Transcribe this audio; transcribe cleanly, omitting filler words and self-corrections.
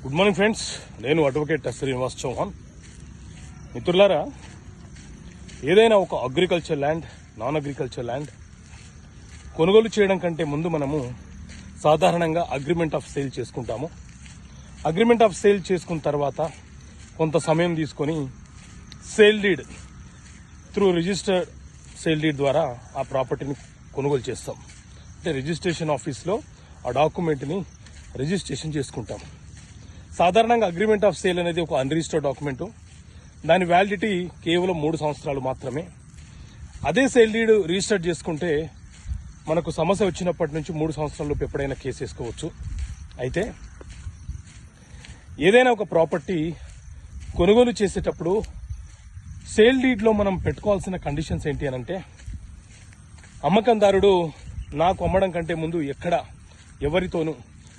Good morning friends, నేను advocate Srinivas Chauhan. మిత్రులారా, ఏదైనా ఒక agriculture land, non agriculture land కొనుగోలు చేయడం కంటే ముందు మనము సాధారణంగా అగ్రిమెంట్ ఆఫ్ సేల్ చేసుకుంటాము. అగ్రిమెంట్ ఆఫ్ సేల్ చేసుకున్న తర్వాత కొంత సమయం తీసుకొని sale deed through registered sale deed ద్వారా ఆ ప్రాపర్టీని కొనుగోలు చేస్తాం. అంటే రిజిస్ట్రేషన్ ఆఫీస్లో ఆ డాక్యుమెంట్ని రిజిస్ట్రేషన్ చేసుకుంటాం. సాధారణంగా అగ్రిమెంట్ ఆఫ్ సేల్ అనేది ఒక అన్రిజిస్టర్డ్ డాక్యుమెంటు. దాని వ్యాలిడిటీ కేవలం 3 సంవత్సరాలు మాత్రమే. అదే సేల్ డీడ్ రిజిస్టర్ చేసుకుంటే మనకు సమస్య వచ్చినప్పటి నుంచి 3 సంవత్సరాలలోపు ఎప్పుడైనా కేసు వేసుకోవచ్చు. అయితే ఏదైనా ఒక ప్రాపర్టీ కొనుగోలు చేసేటప్పుడు సేల్ డీడ్లో మనం పెట్టుకోవాల్సిన కండిషన్స్ ఏంటి అని అంటే, అమ్మకందారుడు నాకు అమ్మడం కంటే ముందు ఎవరితోనూ